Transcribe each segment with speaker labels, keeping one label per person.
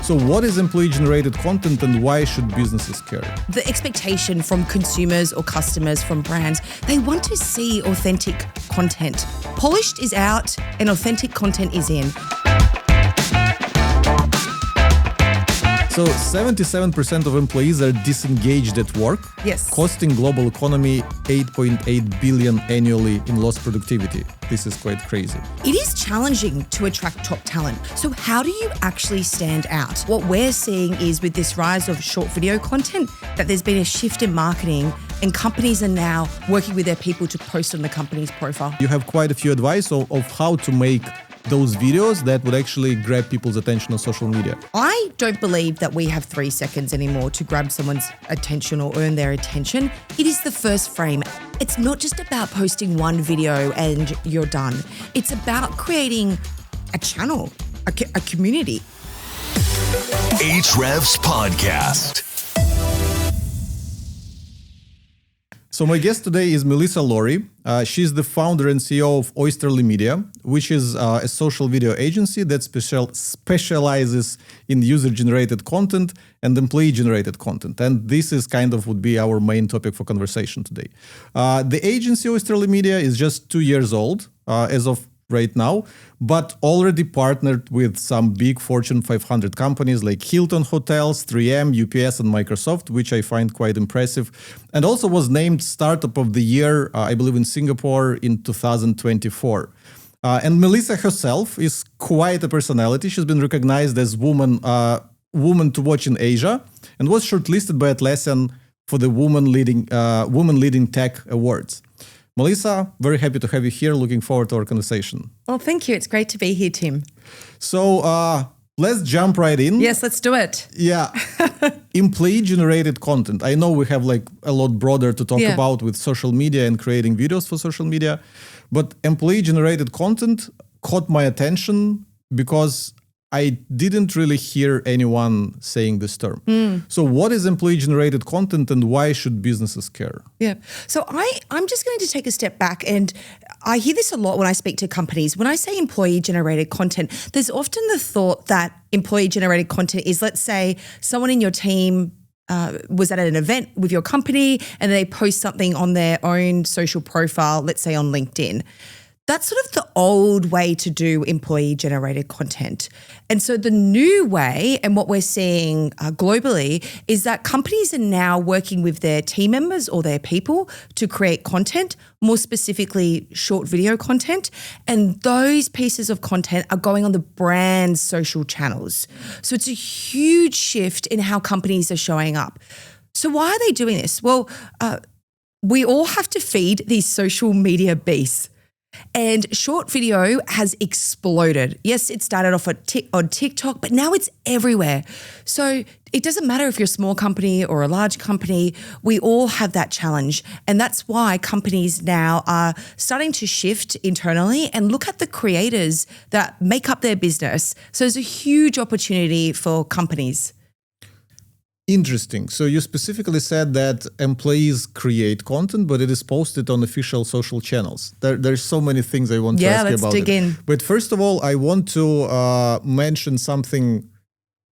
Speaker 1: So what is employee-generated content and why should businesses care?
Speaker 2: The expectation from consumers or customers, from brands, they want to see authentic content. Polished is out and authentic content is in.
Speaker 1: So 77% of employees are disengaged at work,
Speaker 2: Yes.
Speaker 1: costing global economy 8.8 billion annually in lost productivity. This is quite crazy.
Speaker 2: It is challenging to attract top talent. So how do you actually stand out? What we're seeing is with this rise of short video content, that there's been a shift in marketing and companies are now working with their people to post on the company's profile.
Speaker 1: You have quite a few advice of how to make those videos that would actually grab people's attention on social media.
Speaker 2: I don't believe that we have 3 seconds anymore to grab someone's attention or earn their attention. It is the first frame. It's not just about posting one video and you're done. It's about creating a channel, a community.
Speaker 3: Ahrefs Podcast.
Speaker 1: So my guest today is Melissa Laurie. She's the founder and CEO of Oysterly Media, which is a social video agency that specializes in user-generated content and employee-generated content. And this is would be our main topic for conversation today. The agency Oysterly Media is just 2 years old as of right now, but already partnered with some big Fortune 500 companies like Hilton Hotels, 3M, UPS, and Microsoft, which I find quite impressive. And also was named Startup of the Year, I believe, in Singapore in 2024. And Melissa herself is quite a personality. She's been recognized as woman to watch in Asia and was shortlisted by Atlassian for the Woman Leading Tech Awards. Melissa, very happy to have you here. Looking forward to our conversation.
Speaker 2: Well, thank you. It's great to be here, Tim.
Speaker 1: So let's jump right in.
Speaker 2: Yes, let's do it.
Speaker 1: Yeah. Employee-generated content. I know we have a lot broader to talk about with social media and creating videos for social media, but employee-generated content caught my attention because I didn't really hear anyone saying this term. So what is employee-generated content and why should businesses care?
Speaker 2: Yeah. So I'm just going to take a step back, and I hear this a lot when I speak to companies. When I say employee-generated content, there's often the thought that employee-generated content is, let's say, someone in your team was at an event with your company and they post something on their own social profile, let's say on LinkedIn. That's sort of the old way to do employee-generated content. And so the new way, and what we're seeing globally, is that companies are now working with their team members or their people to create content, more specifically short video content. And those pieces of content are going on the brand's social channels. So it's a huge shift in how companies are showing up. So why are they doing this? Well, we all have to feed these social media beasts. And short video has exploded. Yes, it started off on TikTok, but now it's everywhere. So it doesn't matter if you're a small company or a large company, we all have that challenge. And that's why companies now are starting to shift internally and look at the creators that make up their business. So there's a huge opportunity for companies.
Speaker 1: Interesting. So you specifically said that employees create content, but it is posted on official social channels. There's so many things I want to ask you about.
Speaker 2: Yeah, let's dig in.
Speaker 1: But first of all, I want to mention something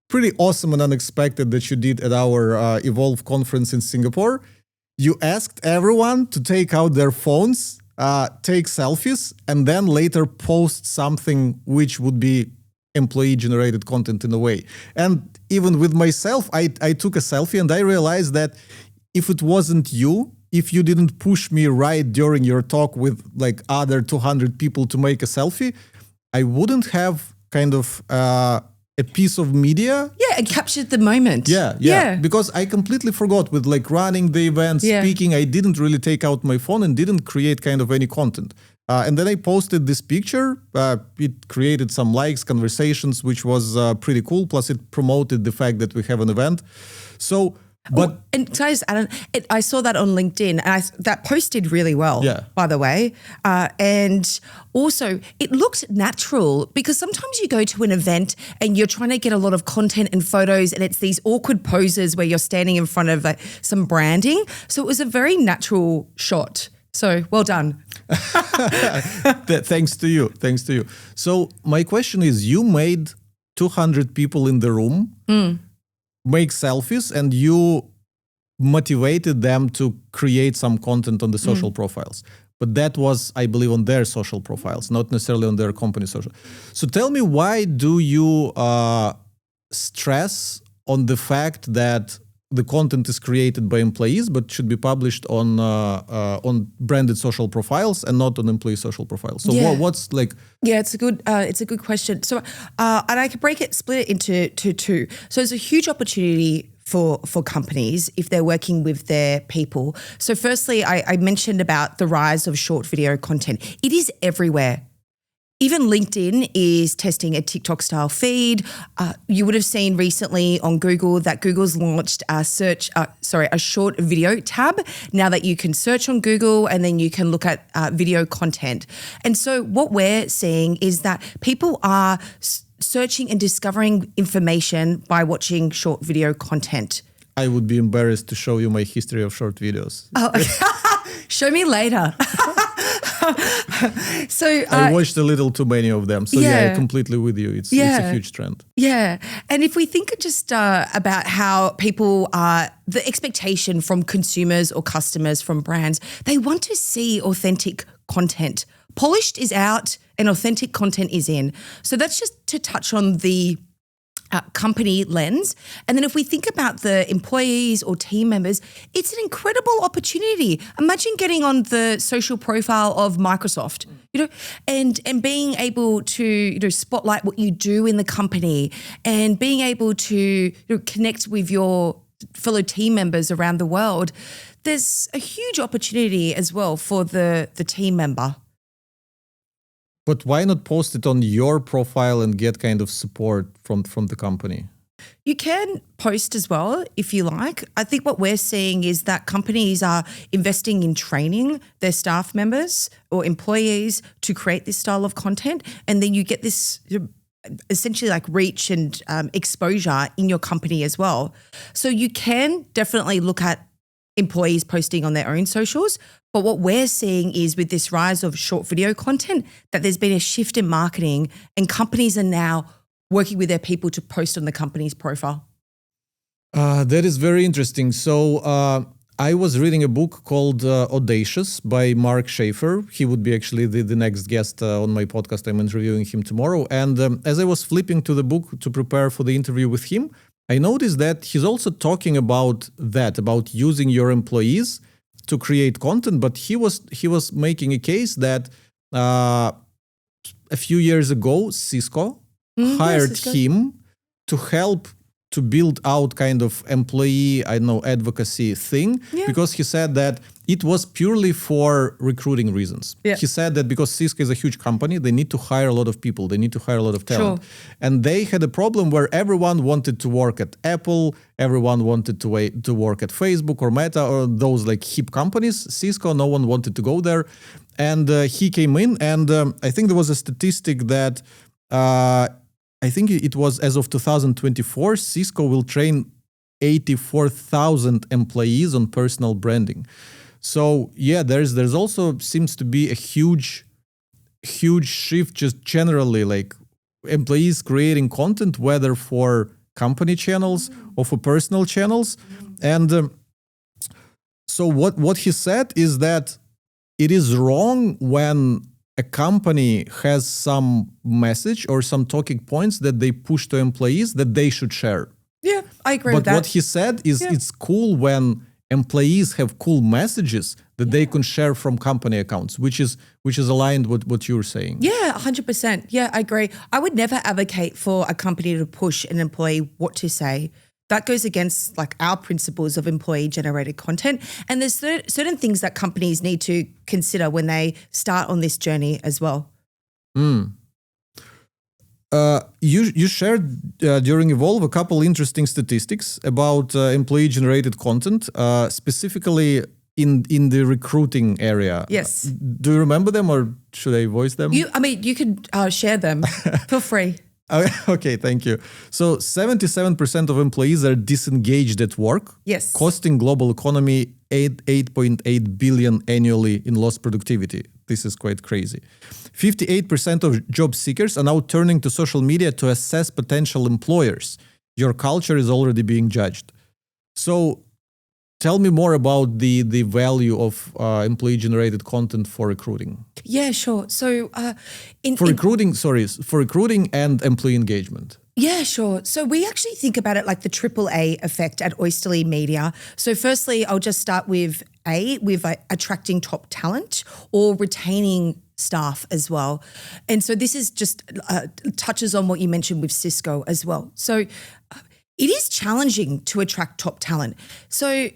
Speaker 1: pretty awesome and unexpected that you did at our Evolve conference in Singapore. You asked everyone to take out their phones, take selfies, and then later post something which would be employee-generated content in a way. And even with myself, I took a selfie and I realized that if it wasn't you, if you didn't push me right during your talk with other 200 people to make a selfie, I wouldn't have a piece of media.
Speaker 2: Yeah, it captured the moment.
Speaker 1: Yeah. Because I completely forgot with running the event, speaking, I didn't really take out my phone and didn't create any content. And then I posted this picture. It created some likes, conversations, which was pretty cool. Plus, it promoted the fact that we have an event. So, but
Speaker 2: and can I just add on, I saw that on LinkedIn, and that posted really well. By the way, and also it looked natural because sometimes you go to an event and you're trying to get a lot of content and photos, and it's these awkward poses where you're standing in front of some branding. So it was a very natural shot. So well done.
Speaker 1: Thanks to you. So my question is, you made 200 people in the room, make selfies, and you motivated them to create some content on the social profiles. But that was, I believe, on their social profiles, not necessarily on their company social. So tell me, why do you stress on the fact that the content is created by employees but should be published on branded social profiles and not on employee social profiles? So what's like?
Speaker 2: Yeah, it's a good question. So and I can split it into two. So there's a huge opportunity for companies if they're working with their people. So firstly, I mentioned about the rise of short video content. It is everywhere. Even LinkedIn is testing a TikTok-style feed. You would have seen recently on Google that Google's launched a short video tab now that you can search on Google and then you can look at video content. And so what we're seeing is that people are searching and discovering information by watching short video content.
Speaker 1: I would be embarrassed to show you my history of short videos.
Speaker 2: Oh, show me later. So
Speaker 1: I watched a little too many of them. So yeah, completely with you. It's a huge trend.
Speaker 2: Yeah. And if we think just about how people the expectation from consumers or customers from brands, they want to see authentic content. Polished is out and authentic content is in. So that's just to touch on the company lens. And then if we think about the employees or team members, it's an incredible opportunity. Imagine getting on the social profile of Microsoft, and being able to, spotlight what you do in the company and being able to connect with your fellow team members around the world. There's a huge opportunity as well for the team member.
Speaker 1: But why not post it on your profile and get kind of support from the company?
Speaker 2: You can post as well if you like. I think what we're seeing is that companies are investing in training their staff members or employees to create this style of content. And then you get this essentially like reach and exposure in your company as well. So you can definitely look at employees posting on their own socials. But what we're seeing is with this rise of short video content that there's been a shift in marketing and companies are now working with their people to post on the company's profile.
Speaker 1: That is very interesting. So I was reading a book called Audacious by Mark Schaefer. He would be actually the next guest on my podcast. I'm interviewing him tomorrow. And as I was flipping to the book to prepare for the interview with him, I noticed that he's also talking about using your employees to create content, but he was making a case that a few years ago, Cisco hired him to help to build out kind of employee, advocacy thing, because he said that it was purely for recruiting reasons. Yeah. He said that because Cisco is a huge company, they need to hire a lot of people, they need to hire a lot of talent. Sure. And they had a problem where everyone wanted to work at Apple, everyone wanted to work at Facebook or Meta or those like hip companies. Cisco, no one wanted to go there. And he came in and I think there was a statistic that I think it was as of 2024, Cisco will train 84,000 employees on personal branding. So yeah, there's also seems to be a huge shift just generally, like employees creating content, whether for company channels or for personal channels. And so what he said is that it is wrong when a company has some message or some talking points that they push to employees that they should share.
Speaker 2: Yeah, I agree with that.
Speaker 1: But what he said is it's cool when employees have cool messages that they can share from company accounts, which is aligned with what you're saying.
Speaker 2: Yeah, 100%. Yeah, I agree. I would never advocate for a company to push an employee what to say. That goes against like our principles of employee-generated content. And there's certain things that companies need to consider when they start on this journey as well.
Speaker 1: You shared during Evolve a couple interesting statistics about employee-generated content, specifically in the recruiting area.
Speaker 2: Yes.
Speaker 1: Do you remember them or should I voice them?
Speaker 2: You could share them. Feel free.
Speaker 1: Okay, thank you. So 77% of employees are disengaged at work,
Speaker 2: yes,
Speaker 1: costing global economy 8.8 billion annually in lost productivity. this is quite crazy. 58% of job seekers are now turning to social media to assess potential employers. Your culture is already being judged. So tell me more about the value of employee-generated content for recruiting.
Speaker 2: Yeah, sure. So
Speaker 1: for recruiting and employee engagement.
Speaker 2: Yeah, sure. So we actually think about it like the AAA effect at Oysterly Media. So firstly, I'll just start with attracting top talent or retaining staff as well. And so this is just touches on what you mentioned with Cisco as well. So it is challenging to attract top talent. So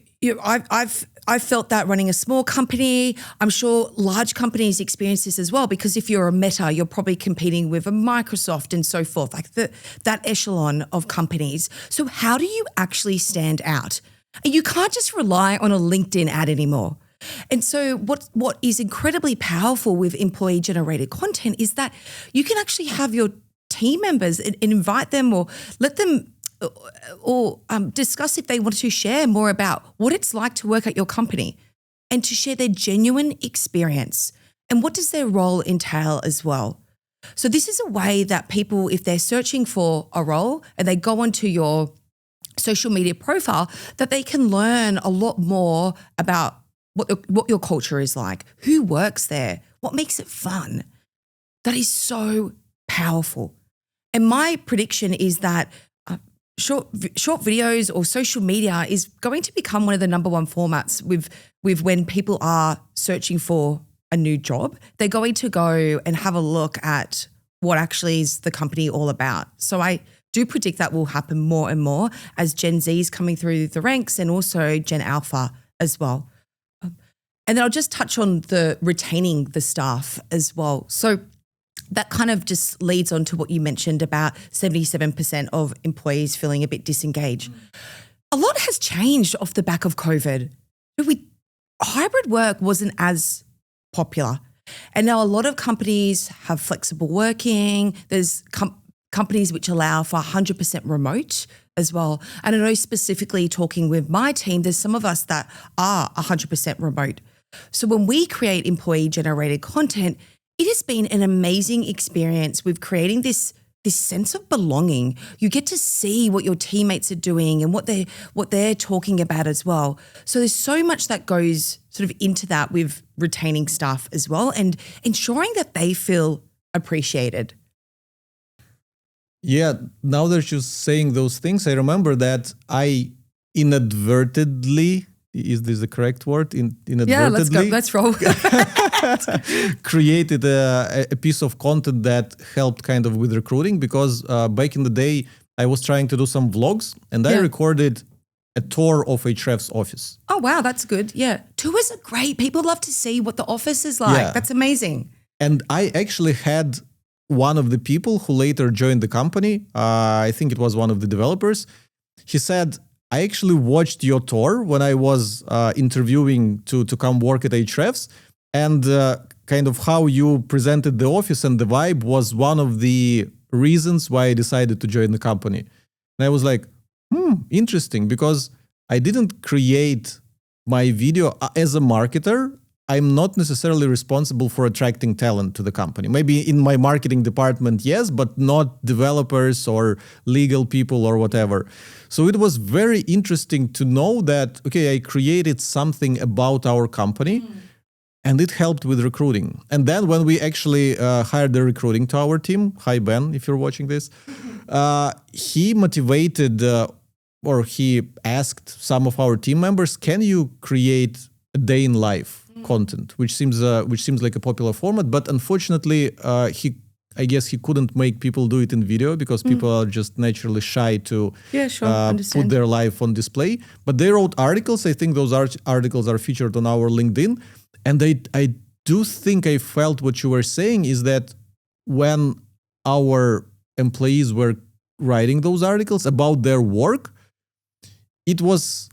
Speaker 2: I've felt that running a small company. I'm sure large companies experience this as well, because if you're a Meta, you're probably competing with a Microsoft and so forth, like that echelon of companies. So how do you actually stand out? You can't just rely on a LinkedIn ad anymore. And so what is incredibly powerful with employee-generated content is that you can actually have your team members and invite them or let them or discuss if they want to share more about what it's like to work at your company and to share their genuine experience and what does their role entail as well. So this is a way that people, if they're searching for a role and they go onto your social media profile, that they can learn a lot more about what your culture is like, who works there, what makes it fun. That is so powerful. And my prediction is that short videos or social media is going to become one of the number one formats with when people are searching for a new job. They're going to go and have a look at what actually is the company all about. So I do predict that will happen more and more as Gen Z is coming through the ranks and also Gen Alpha as well. And then I'll just touch on the retaining the staff as well. So that kind of just leads on to what you mentioned about 77% of employees feeling a bit disengaged. A lot has changed off the back of COVID. Hybrid work wasn't as popular. And now a lot of companies have flexible working. There's companies which allow for 100% remote as well. And I know specifically talking with my team, there's some of us that are 100% remote. So when we create employee-generated content, it has been an amazing experience with creating this sense of belonging. You get to see what your teammates are doing and what they're talking about as well. So there's so much that goes sort of into that with retaining staff as well and ensuring that they feel appreciated.
Speaker 1: Yeah, now that you're saying those things, I remember that I inadvertently, is this the correct word? Inadvertently?
Speaker 2: Yeah, let's go. Let's roll.
Speaker 1: created a piece of content that helped kind of with recruiting because back in the day, I was trying to do some vlogs and I recorded a tour of Ahrefs office.
Speaker 2: Oh, wow. That's good. Yeah. Tours are great. People love to see what the office is like. Yeah. That's amazing.
Speaker 1: And I actually had one of the people who later joined the company. I think it was one of the developers. He said, I actually watched your tour when I was interviewing to come work at Ahrefs, and kind of how you presented the office and the vibe was one of the reasons why I decided to join the company. And I was like, interesting, because I didn't create my video as a marketer. I'm not necessarily responsible for attracting talent to the company. Maybe in my marketing department, yes, but not developers or legal people or whatever. So it was very interesting to know that, okay, I created something about our company and it helped with recruiting. And then when we actually hired the recruiting to our team, hi Ben, if you're watching this, he motivated or he asked some of our team members, can you create a day in life content, which seems like a popular format, but unfortunately, I guess he couldn't make people do it in video because people are just naturally shy to put their life on display. But they wrote articles. I think those articles are featured on our LinkedIn, and I do think I felt what you were saying is that when our employees were writing those articles about their work, it was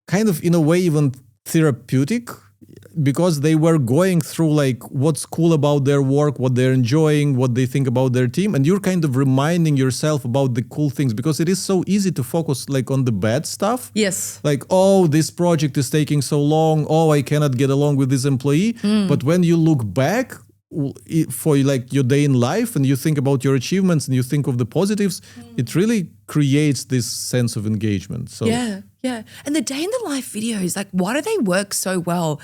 Speaker 1: kind of in a way even therapeutic, because they were going through like what's cool about their work, what they're enjoying, what they think about their team, and you're kind of reminding yourself about the cool things, because it is so easy to focus like on the bad stuff.
Speaker 2: Yes.
Speaker 1: Like, oh, this project is taking so long. Oh, I cannot get along with this employee. But when you look back for like your day in life and you think about your achievements and you think of the positives, it really creates this sense of engagement. So
Speaker 2: yeah. And the day in the life videos, like, why do they work so well?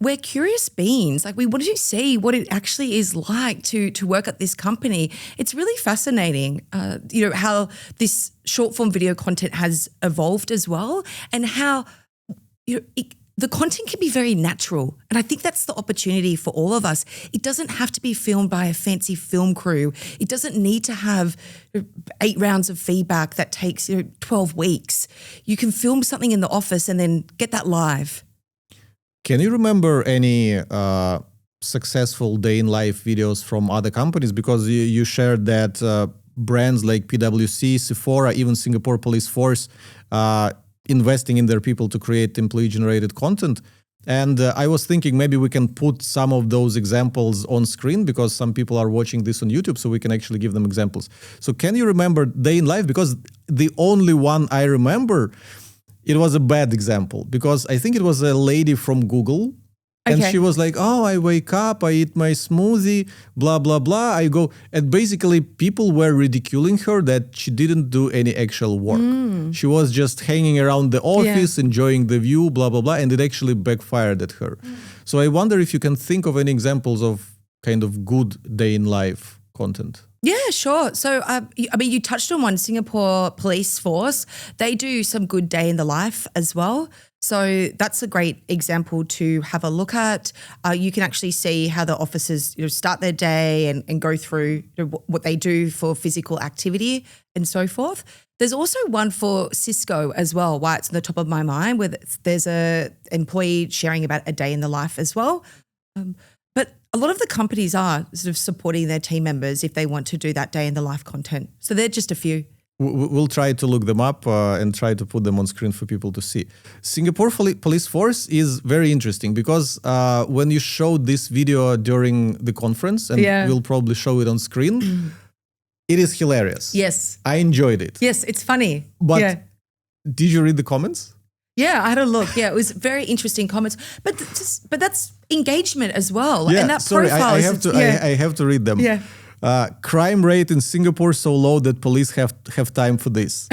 Speaker 2: We're curious beings. Like, we want to see what it actually is like to work at this company. It's really fascinating, how this short form video content has evolved as well, and how the content can be very natural. And I think that's the opportunity for all of us. It doesn't have to be filmed by a fancy film crew. It doesn't need to have 8 rounds of feedback that takes 12 weeks. You can film something in the office and then get that live.
Speaker 1: Can you remember any successful day in life videos from other companies? Because you shared that brands like PwC, Sephora, even Singapore Police Force, investing in their people to create employee-generated content. And I was thinking maybe we can put some of those examples on screen, because some people are watching this on YouTube, so we can actually give them examples. So can you remember day in life? Because the only one I remember, it was a bad example, because I think it was a lady from Google. And she was like, oh, I wake up, I eat my smoothie, blah, blah, blah. I go. And basically people were ridiculing her that she didn't do any actual work. She was just hanging around the office, enjoying the view, blah, blah, blah. And it actually backfired at her. So I wonder if you can think of any examples of kind of good day in life content.
Speaker 2: Yeah, sure. So, you touched on one, Singapore Police Force. They do some good day in the life as well. So that's a great example to have a look at. You can actually see how the officers start their day and go through what they do for physical activity and so forth. There's also one for Cisco as well, why it's on the top of my mind, where there's a employee sharing about a day in the life as well. But a lot of the companies are sort of supporting their team members if they want to do that day in the life content. So they're just a few.
Speaker 1: We'll try to look them up and try to put them on screen for people to see. Singapore Police Force is very interesting, because when you showed this video during the conference, and we'll probably show it on screen, it is hilarious.
Speaker 2: Yes.
Speaker 1: I enjoyed it.
Speaker 2: Yes, it's funny.
Speaker 1: But did you read the comments?
Speaker 2: Yeah, I had a look. Yeah, it was very interesting comments. But that's engagement as well.
Speaker 1: Yeah,
Speaker 2: and that
Speaker 1: sorry,
Speaker 2: profile
Speaker 1: I have to read them.
Speaker 2: Yeah.
Speaker 1: Crime rate in Singapore so low that police have time for this.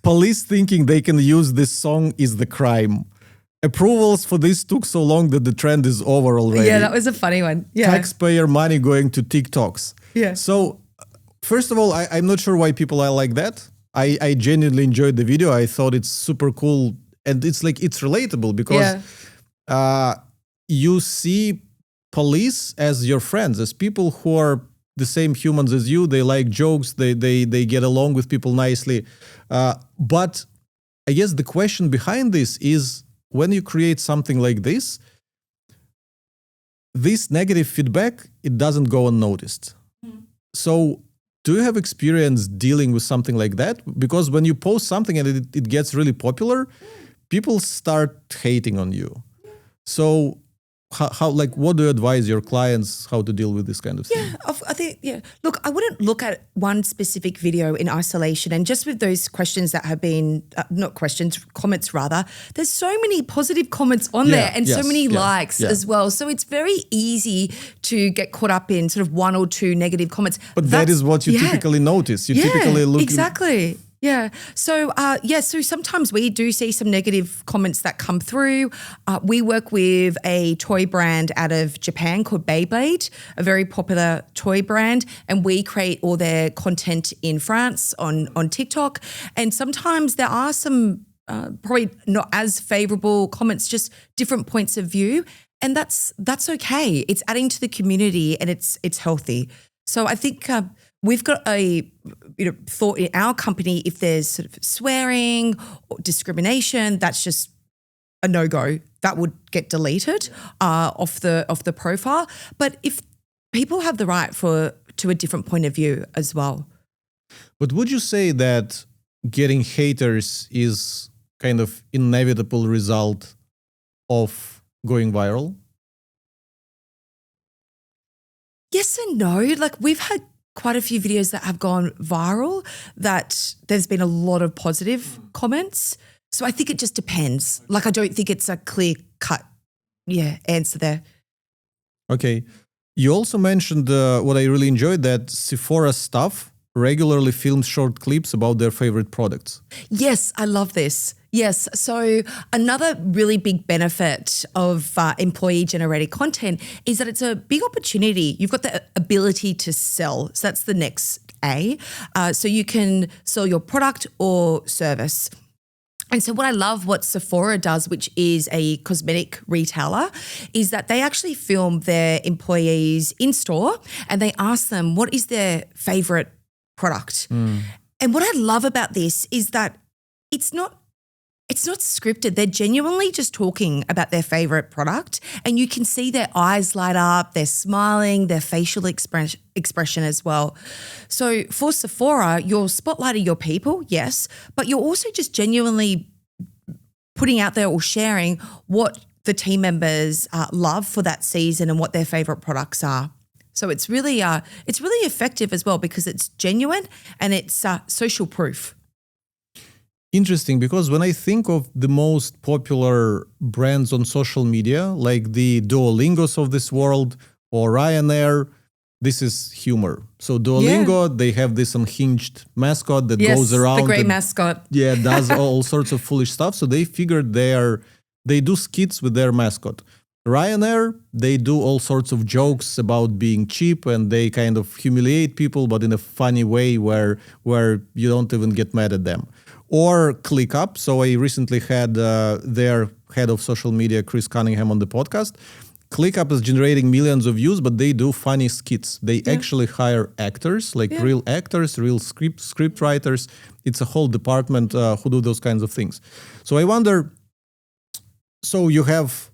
Speaker 1: Police thinking they can use this song is the crime. Approvals for this took so long that the trend is over already.
Speaker 2: Yeah, that was a funny one. Yeah.
Speaker 1: Taxpayer money going to TikToks.
Speaker 2: Yeah.
Speaker 1: So first of all, I'm not sure why people are like that. I genuinely enjoyed the video. I thought it's super cool, and it's relatable, because you see police as your friends, as people who are the same humans as you. They like jokes. They get along with people nicely. But I guess the question behind this is, when you create something like this negative feedback, it doesn't go unnoticed. So do you have experience dealing with something like that? Because when you post something and it gets really popular, people start hating on you. So how what do you advise your clients how to deal with this kind of thing?
Speaker 2: I think, look, I wouldn't look at one specific video in isolation, and just with those questions that have been, comments rather, there's so many positive comments on there and so many likes as well. So it's very easy to get caught up in sort of 1 or 2 negative comments.
Speaker 1: But that is what you typically notice. You typically look...
Speaker 2: Exactly. Yeah. So, so sometimes we do see some negative comments that come through. We work with a toy brand out of Japan called Beyblade, a very popular toy brand, and we create all their content in France on TikTok. And sometimes there are some probably not as favorable comments, just different points of view. And that's okay. It's adding to the community, and it's healthy. So I think we've got a thought in our company, if there's sort of swearing or discrimination, that's just a no-go. That would get deleted off the profile. But if people have the right to a different point of view as well.
Speaker 1: But would you say that getting haters is kind of inevitable result of going viral?
Speaker 2: Yes and no. Like we've had quite a few videos that have gone viral that there's been a lot of positive comments. So I think it just depends. Like I don't think it's a clear cut, answer there.
Speaker 1: Okay. You also mentioned what I really enjoyed, that Sephora staff regularly films short clips about their favorite products.
Speaker 2: Yes, I love this. Yes. So another really big benefit of employee-generated content is that it's a big opportunity. You've got the ability to sell. So that's the next A. So you can sell your product or service. And so what I love what Sephora does, which is a cosmetic retailer, is that they actually film their employees in store and they ask them what is their favorite product. And what I love about this is that it's not scripted. They're genuinely just talking about their favorite product and you can see their eyes light up, they're smiling, their facial expression as well. So for Sephora, you're spotlighting your people, yes, but you're also just genuinely putting out there or sharing what the team members love for that season and what their favorite products are. So it's really effective as well because it's genuine and it's social proof.
Speaker 1: Interesting, because when I think of the most popular brands on social media, like the Duolingos of this world or Ryanair, this is humor. So Duolingo, they have this unhinged mascot that goes around.
Speaker 2: The gray mascot.
Speaker 1: Yeah, does all sorts of foolish stuff. So they figured they do skits with their mascot. Ryanair, they do all sorts of jokes about being cheap and they kind of humiliate people, but in a funny way where you don't even get mad at them. Or ClickUp. So I recently had their head of social media, Chris Cunningham, on the podcast. ClickUp is generating millions of views, but they do funny skits. They actually hire actors, like real actors, real script writers. It's a whole department who do those kinds of things. So I wonder, so you have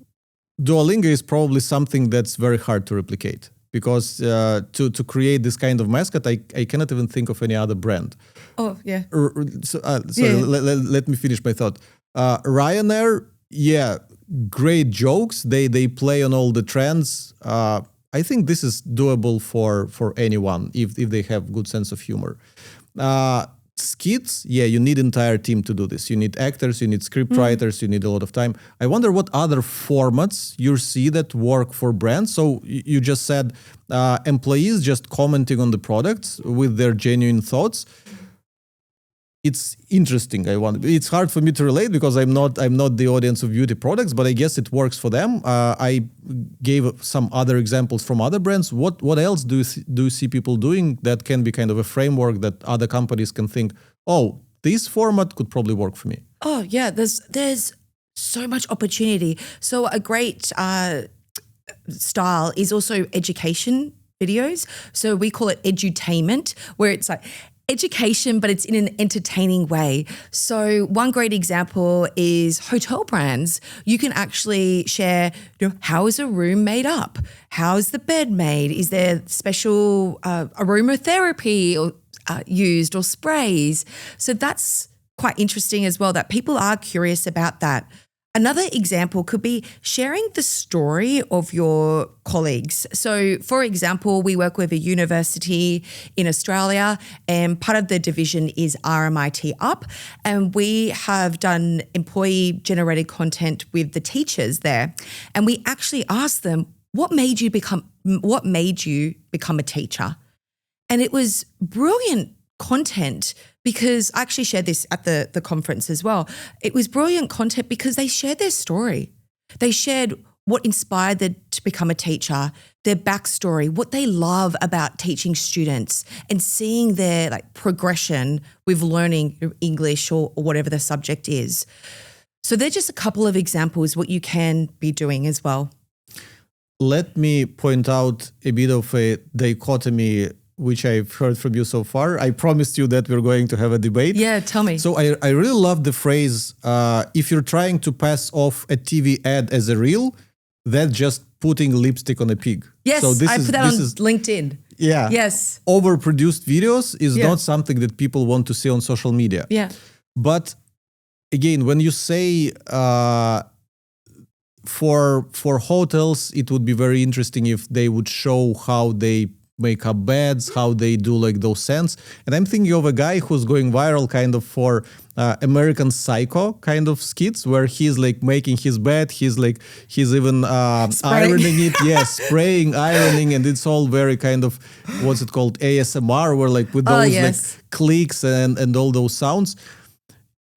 Speaker 1: Duolingo is probably something that's very hard to replicate because to create this kind of mascot, I cannot even think of any other brand.
Speaker 2: Oh, yeah.
Speaker 1: Let me finish my thought. Ryanair, great jokes. They play on all the trends. I think this is doable for anyone if they have good sense of humor. Skits, you need entire team to do this. You need actors, you need script writers, you need a lot of time. I wonder what other formats you see that work for brands. So you just said employees just commenting on the products with their genuine thoughts. It's interesting. It's hard for me to relate because I'm not the audience of beauty products, but I guess it works for them. I gave some other examples from other brands. What else do you see people doing that can be kind of a framework that other companies can think, oh, this format could probably work for me?
Speaker 2: Oh yeah, there's so much opportunity. So a great style is also education videos. So we call it edutainment, where it's like education, but it's in an entertaining way. So one great example is hotel brands. You can actually share, how is a room made up? How is the bed made? Is there special aromatherapy or used or sprays? So that's quite interesting as well, that people are curious about that. Another example could be sharing the story of your colleagues. So, for example, we work with a university in Australia and part of the division is RMIT Up, and we have done employee-generated content with the teachers there. And we actually asked them, what made you become a teacher? And it was brilliant content because I actually shared this at the conference as well. It was brilliant content because they shared their story. They shared what inspired them to become a teacher, their backstory, what they love about teaching students and seeing their progression with learning English or whatever the subject is. So they're just a couple of examples what you can be doing as well.
Speaker 1: Let me point out a bit of a dichotomy which I've heard from you so far. I promised you that we're going to have a debate.
Speaker 2: Yeah, tell me.
Speaker 1: So I really love the phrase, if you're trying to pass off a TV ad as a reel, that's just putting lipstick on a pig.
Speaker 2: Yes,
Speaker 1: so
Speaker 2: I put that on LinkedIn.
Speaker 1: Yeah.
Speaker 2: Yes.
Speaker 1: Overproduced videos is not something that people want to see on social media.
Speaker 2: Yeah.
Speaker 1: But again, when you say for hotels, it would be very interesting if they would show how they make up beds, how they do like those scents. And I'm thinking of a guy who's going viral kind of for American Psycho kind of skits where he's like making his bed, he's even ironing it, yes, spraying, ironing, and it's all very kind of, what's it called, ASMR, where like with those like clicks and all those sounds.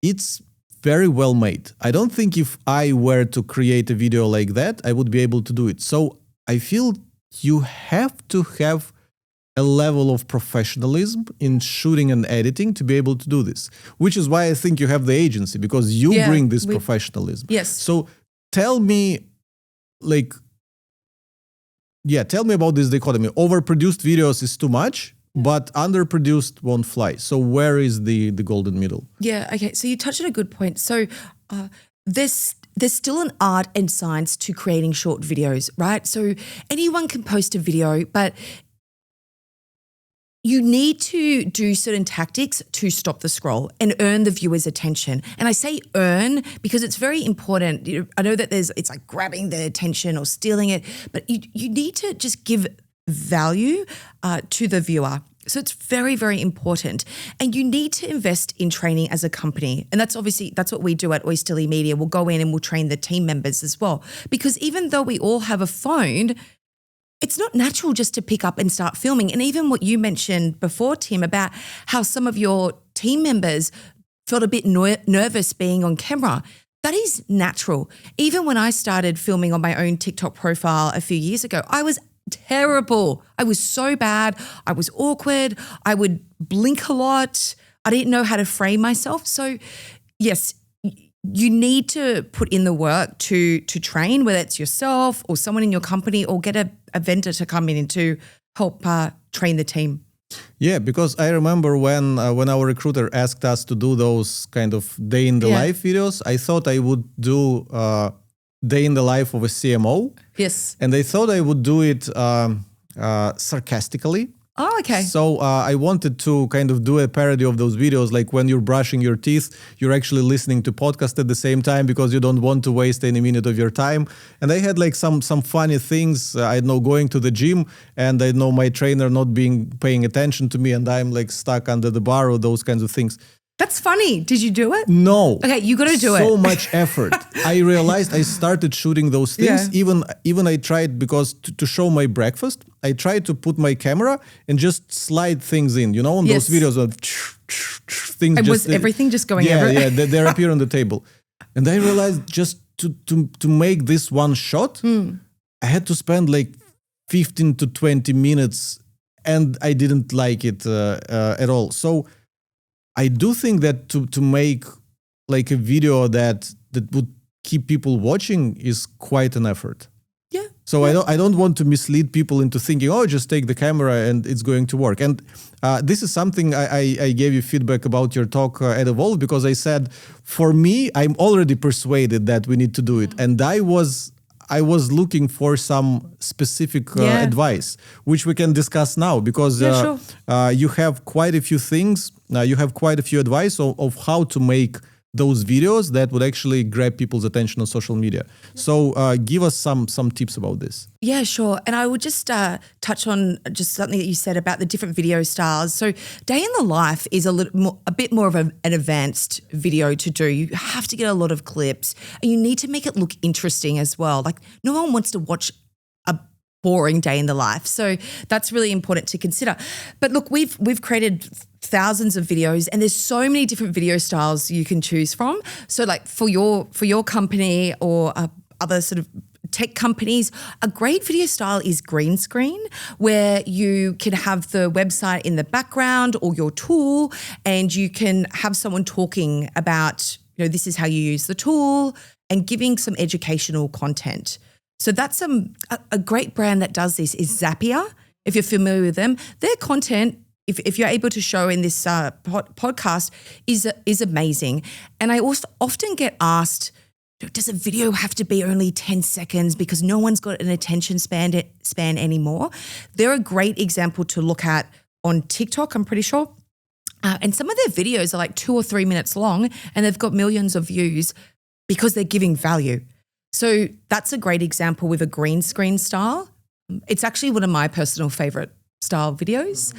Speaker 1: It's very well made. I don't think if I were to create a video like that, I would be able to do it. So I feel you have to have a level of professionalism in shooting and editing to be able to do this, which is why I think you have the agency, because you bring this professionalism.
Speaker 2: Yes.
Speaker 1: So tell me, tell me about this dichotomy. Overproduced videos is too much, but underproduced won't fly. So where is the golden middle?
Speaker 2: Yeah, okay. So you touched on a good point. So there's still an art and science to creating short videos, right? So anyone can post a video, but you need to do certain tactics to stop the scroll and earn the viewer's attention. And I say earn because it's very important. I know that it's like grabbing the attention or stealing it, but you need to just give value to the viewer. So it's very, very important. And you need to invest in training as a company. And that's what we do at Oysterly Media. We'll go in and we'll train the team members as well. Because even though we all have a phone, it's not natural just to pick up and start filming. And even what you mentioned before, Tim, about how some of your team members felt a bit nervous being on camera. That is natural. Even when I started filming on my own TikTok profile a few years ago, I was terrible. I was so bad. I was awkward. I would blink a lot. I didn't know how to frame myself. So yes, you need to put in the work to train, whether it's yourself or someone in your company, or get a vendor to come in and to help train the team.
Speaker 1: Yeah, because I remember when our recruiter asked us to do those kind of day in the life videos, I thought I would do day in the life of a CMO.
Speaker 2: Yes.
Speaker 1: And I thought I would do it sarcastically.
Speaker 2: Oh, okay.
Speaker 1: So I wanted to kind of do a parody of those videos, like when you're brushing your teeth, you're actually listening to podcast at the same time because you don't want to waste any minute of your time. And I had like some funny things. I know, going to the gym, and I know my trainer not paying attention to me, and I'm like stuck under the bar, or those kinds of things.
Speaker 2: That's funny. Did you do it?
Speaker 1: No.
Speaker 2: Okay, you got to do it.
Speaker 1: So much effort. I realized I started shooting those things. Yeah. Even I tried, because to show my breakfast, I tried to put my camera and just slide things in, on those videos of things.
Speaker 2: And was everything just going everywhere?
Speaker 1: Yeah, they appear on the table. And I realized just to make this one shot, I had to spend like 15 to 20 minutes, and I didn't like it at all. So I do think that to make like a video that would keep people watching is quite an effort.
Speaker 2: Yeah.
Speaker 1: So I don't want to mislead people into thinking, oh, just take the camera and it's going to work. And this is something I gave you feedback about your talk at Evolve, because I said, for me, I'm already persuaded that we need to do it. And I was looking for some specific advice, which we can discuss now, because you have quite a few things. You have quite a few advice of how to make those videos that would actually grab people's attention on social media. So give us some tips about this.
Speaker 2: Yeah, sure. And I would just touch on just something that you said about the different video styles. So day in the life is a bit more of an advanced video to do. You have to get a lot of clips, and you need to make it look interesting as well. Like, no one wants to watch a boring day in the life. So that's really important to consider. But look, we've created thousands of videos, and there's so many different video styles you can choose from. So like for your company or other sort of tech companies, a great video style is green screen, where you can have the website in the background or your tool, and you can have someone talking about, this is how you use the tool, and giving some educational content. So that's a great brand that does this is Zapier. If you're familiar with them, their content, if you're able to show in this podcast, is amazing. And I also often get asked, does a video have to be only 10 seconds because no one's got an attention span anymore? They're a great example to look at on TikTok, I'm pretty sure. And some of their videos are like 2 or 3 minutes long, and they've got millions of views because they're giving value. So that's a great example with a green screen style. It's actually one of my personal favorite style videos.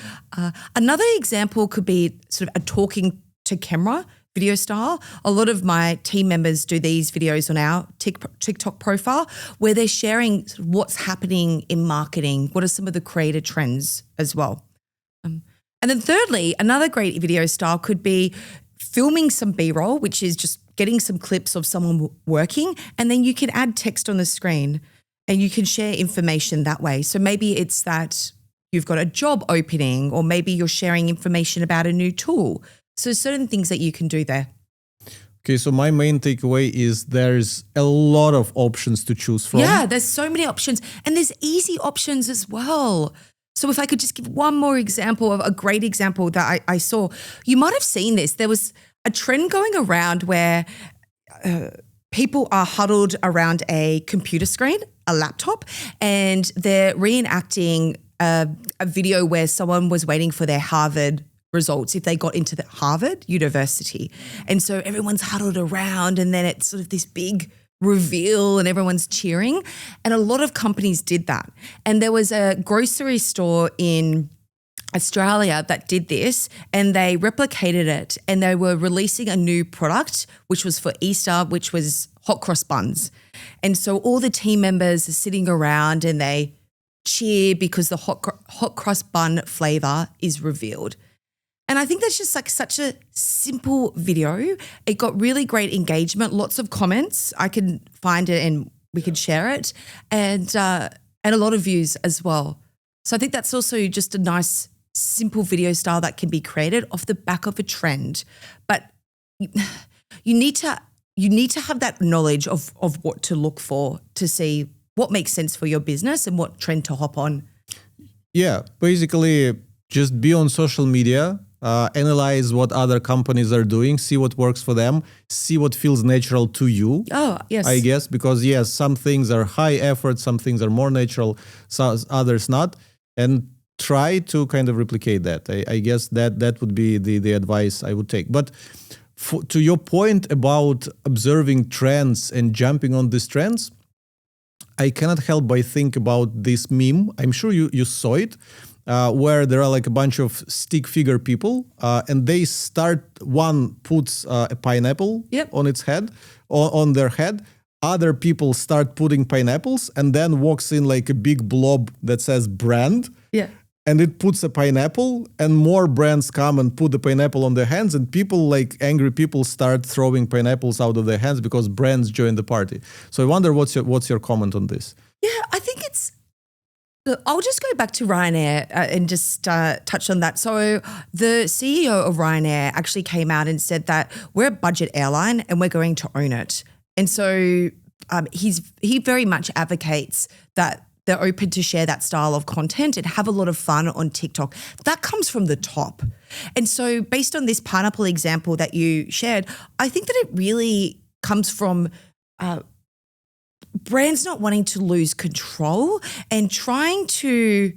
Speaker 2: Another example could be sort of a talking to camera video style. A lot of my team members do these videos on our TikTok profile where they're sharing what's happening in marketing, what are some of the creator trends as well. And then thirdly, another great video style could be filming some B-roll, which is just getting some clips of someone working, and then you can add text on the screen and you can share information that way. So maybe it's that you've got a job opening, or maybe you're sharing information about a new tool. So certain things that you can do there.
Speaker 1: Okay, so my main takeaway is there's a lot of options to choose from.
Speaker 2: Yeah, there's so many options, and there's easy options as well. So if I could just give one more example of a great example that I saw, you might have seen this. There was a trend going around where people are huddled around a computer screen, a laptop, and they're reenacting a video where someone was waiting for their Harvard results if they got into the Harvard University. And so everyone's huddled around, and then it's sort of this big reveal and everyone's cheering. And a lot of companies did that. And there was a grocery store in Australia that did this, and they replicated it, and they were releasing a new product, which was for Easter, which was hot cross buns. And so all the team members are sitting around and they cheer because the hot cross bun flavor is revealed. And I think that's just like such a simple video. It got really great engagement, lots of comments. I can find it and we can share it, and a lot of views as well. So I think that's also just a nice, simple video style that can be created off the back of a trend. But you need to have that knowledge of what to look for to see what makes sense for your business and what trend to hop on.
Speaker 1: Yeah, basically just be on social media, analyze what other companies are doing, see what works for them, see what feels natural to you.
Speaker 2: Oh, yes.
Speaker 1: I guess, because yes, some things are high effort, some things are more natural, so others not. And try to kind of replicate that. I guess that would be the advice I would take. But to your point about observing trends and jumping on these trends, I cannot help but think about this meme. I'm sure you saw it, where there are like a bunch of stick figure people, and they start, one puts a pineapple on its head, on their head. Other people start putting pineapples, and then walks in like a big blob that says brand.
Speaker 2: Yeah.
Speaker 1: And it puts a pineapple, and more brands come and put the pineapple on their hands, and people, like angry people, start throwing pineapples out of their hands because brands join the party. So I wonder what's your comment on this?
Speaker 2: Yeah, I think I'll just go back to Ryanair and just touch on that. So the CEO of Ryanair actually came out and said that we're a budget airline and we're going to own it. And so he very much advocates that they're open to share that style of content and have a lot of fun on TikTok. That comes from the top. And so based on this pineapple example that you shared, I think that it really comes from brands not wanting to lose control and trying to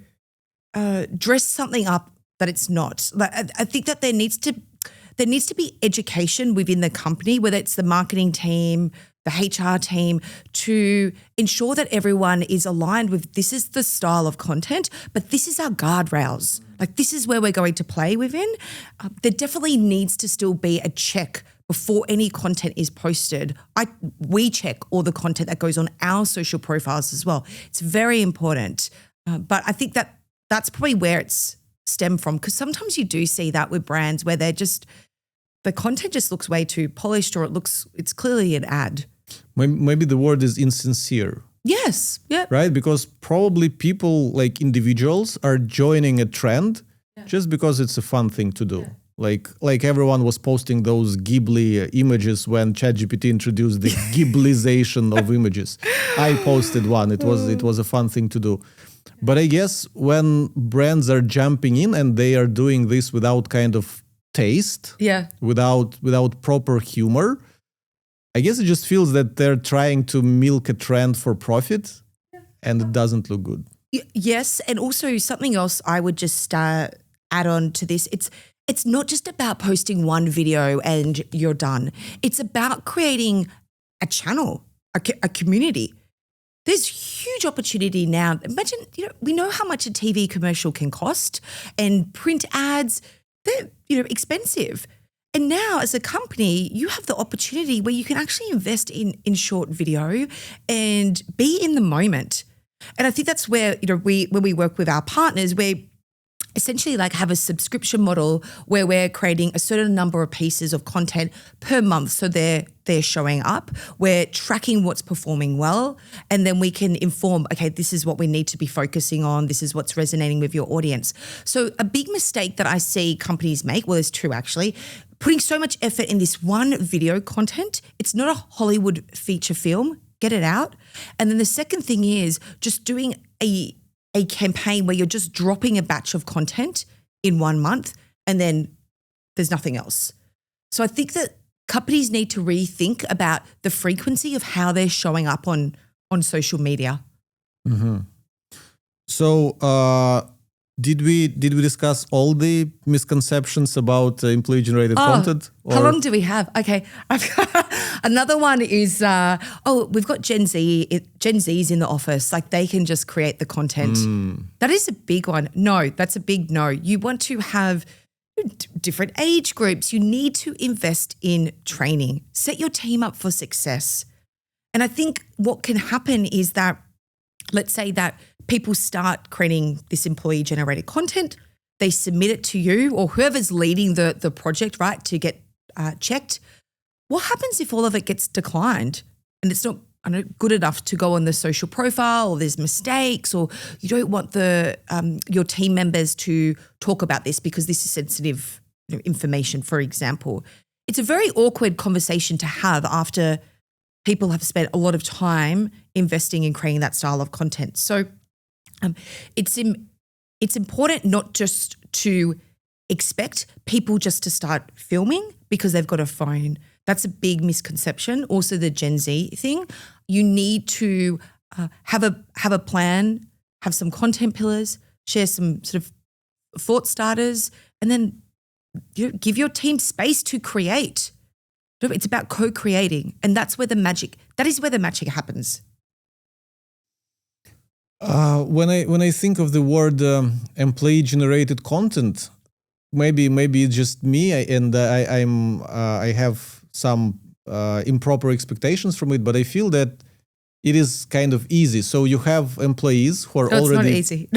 Speaker 2: dress something up that it's not. I think that there needs to be education within the company, whether it's the marketing team, the HR team, to ensure that everyone is aligned with this is the style of content, but this is our guardrails. Like this is where we're going to play within. There definitely needs to still be a check before any content is posted. We check all the content that goes on our social profiles as well. It's very important. But I think that that's probably where it's stemmed from, because sometimes you do see that with brands where the content just looks way too polished, or it's clearly an ad.
Speaker 1: Maybe the word is insincere.
Speaker 2: Yes. Yeah.
Speaker 1: Right? Because probably people, like individuals, are joining a trend just because it's a fun thing to do. Yeah. Like everyone was posting those Ghibli images when ChatGPT introduced the Ghiblization of images. I posted one. It was a fun thing to do. But I guess when brands are jumping in and they are doing this without kind of taste, without proper humor, I guess it just feels that they're trying to milk a trend for profit, and it doesn't look good.
Speaker 2: Yes, and also something else I would just add on to this. It's not just about posting one video and you're done. It's about creating a channel, a community. There's huge opportunity now. Imagine, we know how much a TV commercial can cost, and print ads, they're, expensive. And now as a company, you have the opportunity where you can actually invest in short video and be in the moment. And I think that's where, when we work with our partners, we essentially like have a subscription model where we're creating a certain number of pieces of content per month. So they're showing up. We're tracking what's performing well. And then we can inform, okay, this is what we need to be focusing on. This is what's resonating with your audience. So a big mistake that I see companies make, well, there's two actually, putting so much effort in this one video content. It's not a Hollywood feature film. Get it out. And then the second thing is just doing a campaign where you're just dropping a batch of content in 1 month and then there's nothing else. So I think that companies need to rethink about the frequency of how they're showing up on social media.
Speaker 1: Mm-hmm. So did we discuss all the misconceptions about employee-generated content?
Speaker 2: How long do we have? Okay, I've got another one is, we've got Gen Z's in the office. Like they can just create the content. That is a big one. No, that's a big no. You want to have different age groups. You need to invest in training. Set your team up for success. And I think what can happen is that, let's say that people start creating this employee-generated content, they submit it to you or whoever's leading the project, right, to get checked. What happens if all of it gets declined and it's not good enough to go on the social profile, or there's mistakes, or you don't want your team members to talk about this because this is sensitive information, for example? It's a very awkward conversation to have after people have spent a lot of time investing in creating that style of content. So it's important not just to expect people just to start filming because they've got a phone. That's a big misconception. Also the Gen Z thing. You need to have a plan, have some content pillars, share some sort of thought starters, and then give your team space to create. It's about co-creating, and that is where the magic happens.
Speaker 1: When I think of the word employee-generated content, maybe it's just me, I have some improper expectations from it, but I feel that it is kind of easy. So you have employees who are already
Speaker 2: it's not easy.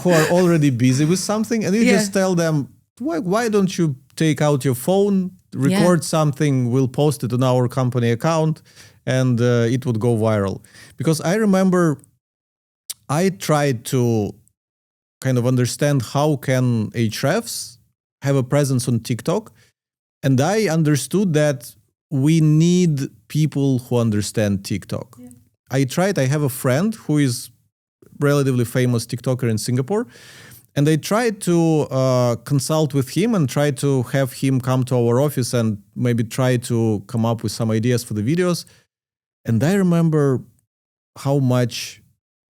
Speaker 1: who are already busy with something, and you just tell them, why don't you take out your phone, record something, we'll post it on our company account, and it would go viral. Because I remember I tried to kind of understand how can Ahrefs have a presence on TikTok, and I understood that we need people who understand TikTok. Yeah. I have a friend who is relatively famous TikToker in Singapore, and I tried to consult with him and try to have him come to our office and maybe try to come up with some ideas for the videos. And I remember how much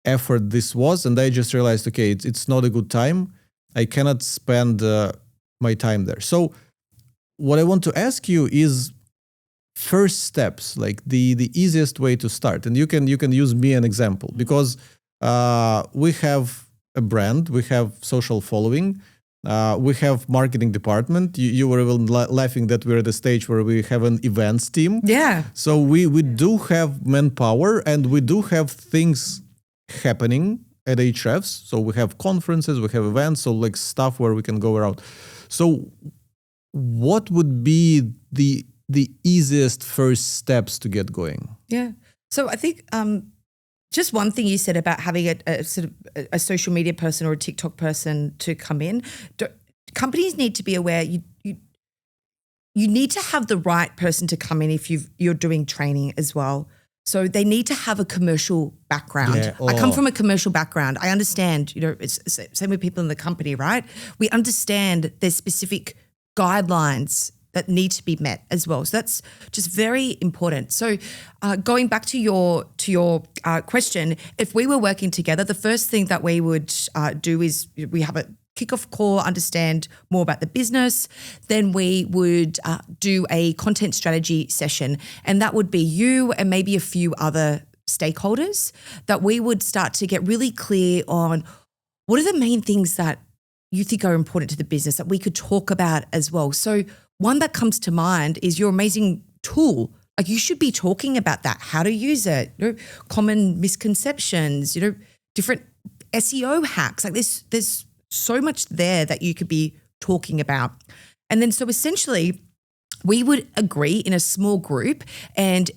Speaker 1: effort this was, and I just realized, okay, it's not a good time. I cannot spend my time there. So what I want to ask you is first steps, like the easiest way to start. And you can use me an example, because we have a brand, we have social following, we have marketing department. You were even laughing that we're at a stage where we have an events team.
Speaker 2: Yeah.
Speaker 1: So we do have manpower, and we do have things happening at Ahrefs. So we have conferences, we have events, so like stuff where we can go around. So what would be the easiest first steps to get going?
Speaker 2: Yeah. So I think just one thing you said about having a sort of a social media person or a TikTok person to come in. Companies need to be aware you need to have the right person to come in if you're doing training as well. So they need to have a commercial background. Yeah. I come from a commercial background. I understand, it's same with people in the company, right? We understand there's specific guidelines that need to be met as well. So that's just very important. So going back to your question, if we were working together, the first thing that we would do is we have a kickoff call, understand more about the business. Then we would do a content strategy session, and that would be you and maybe a few other stakeholders that we would start to get really clear on what are the main things that you think are important to the business that we could talk about as well. So one that comes to mind is your amazing tool. Like you should be talking about that, how to use it, common misconceptions, different SEO hacks. Like there's so much there that you could be talking about. And then so essentially we would agree in a small group and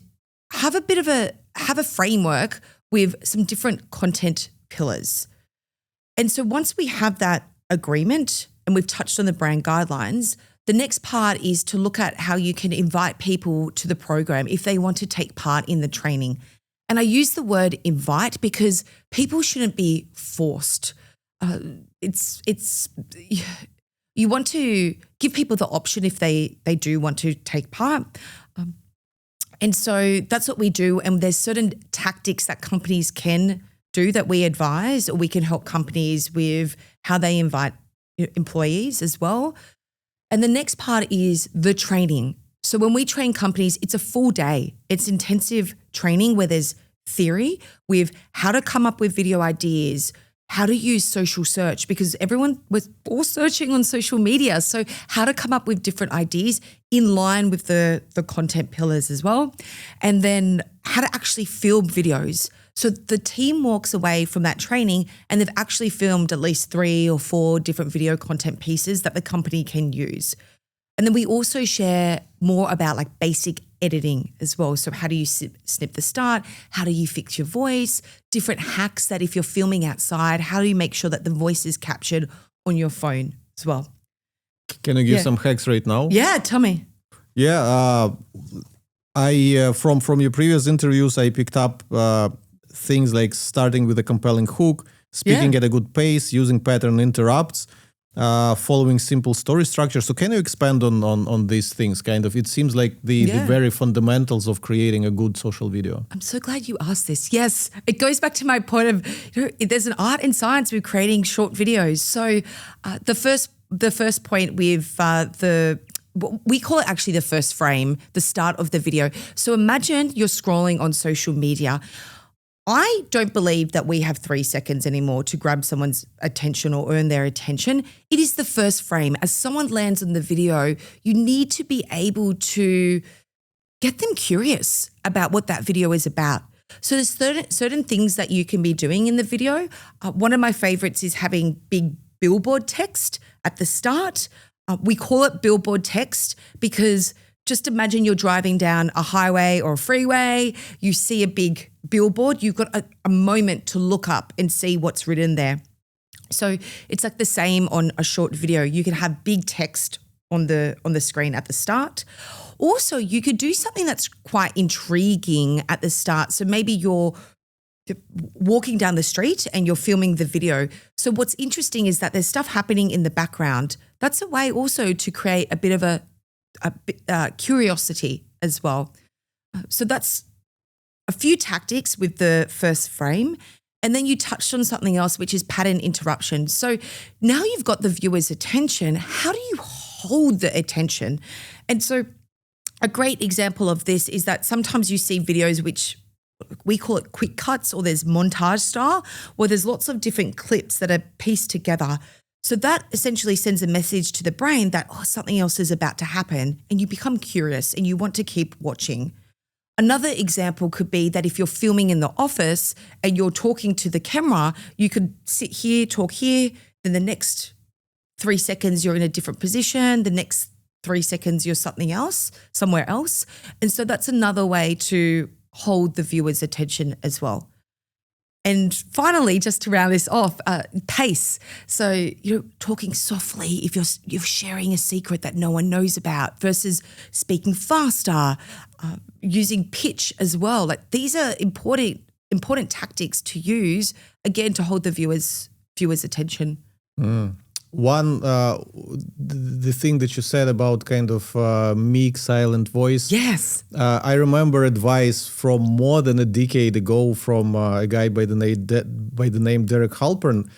Speaker 2: have a framework with some different content pillars. And so once we have that agreement and we've touched on the brand guidelines, the next part is to look at how you can invite people to the program if they want to take part in the training. And I use the word invite because people shouldn't be forced. You want to give people the option if they do want to take part. And so that's what we do. And there's certain tactics that companies can do that we advise, or we can help companies with how they invite employees as well. And the next part is the training. So when we train companies, it's a full day. It's intensive training where there's theory with how to come up with video ideas, how to use social search, because we're all searching on social media. So how to come up with different ideas in line with the content pillars as well. And then how to actually film videos. So the team walks away from that training and they've actually filmed at least 3 or 4 different video content pieces that the company can use. And then we also share more about like basic editing as well. So how do you snip the start? How do you fix your voice? Different hacks that if you're filming outside, how do you make sure that the voice is captured on your phone as well?
Speaker 1: Can I give some hacks right now?
Speaker 2: Yeah, tell me.
Speaker 1: Yeah, I from your previous interviews, I picked up things like starting with a compelling hook, speaking at a good pace, using pattern interrupts, following simple story structure. So can you expand on these things? Kind of, it seems like the very fundamentals of creating a good social video.
Speaker 2: I'm so glad you asked this. Yes, it goes back to my point of there's an art and science with creating short videos. So the first point with we call it actually the first frame, the start of the video. So imagine you're scrolling on social media. I don't believe that we have 3 seconds anymore to grab someone's attention or earn their attention. It is the first frame. As someone lands on the video, you need to be able to get them curious about what that video is about. So there's certain things that you can be doing in the video. One of my favorites is having big billboard text at the start. We call it billboard text because just imagine you're driving down a highway or a freeway, you see a big billboard, you've got a moment to look up and see what's written there. So it's like the same on a short video. You can have big text on the screen at the start. Also, you could do something that's quite intriguing at the start. So maybe you're walking down the street and you're filming the video. So what's interesting is that there's stuff happening in the background. That's a way also to create a bit of a curiosity as well. So that's a few tactics with the first frame. And then you touched on something else, which is pattern interruption. So now you've got the viewer's attention. How do you hold the attention? And so a great example of this is that sometimes you see videos which we call it quick cuts, or there's montage style, where there's lots of different clips that are pieced together. So that essentially sends a message to the brain that, something else is about to happen, and you become curious and you want to keep watching. Another example could be that if you're filming in the office and you're talking to the camera, you could sit here, talk here, then the next 3 seconds you're in a different position, the next 3 seconds you're somewhere else. And so that's another way to hold the viewer's attention as well. And finally, just to round this off, pace. So you're talking softly if you're sharing a secret that no one knows about versus speaking faster, using pitch as well. Like these are important tactics to use, again, to hold the viewer's attention.
Speaker 1: One, the thing that you said about kind of meek, silent voice.
Speaker 2: Yes.
Speaker 1: I remember advice from more than a decade ago from a guy by the name Derek Halpern.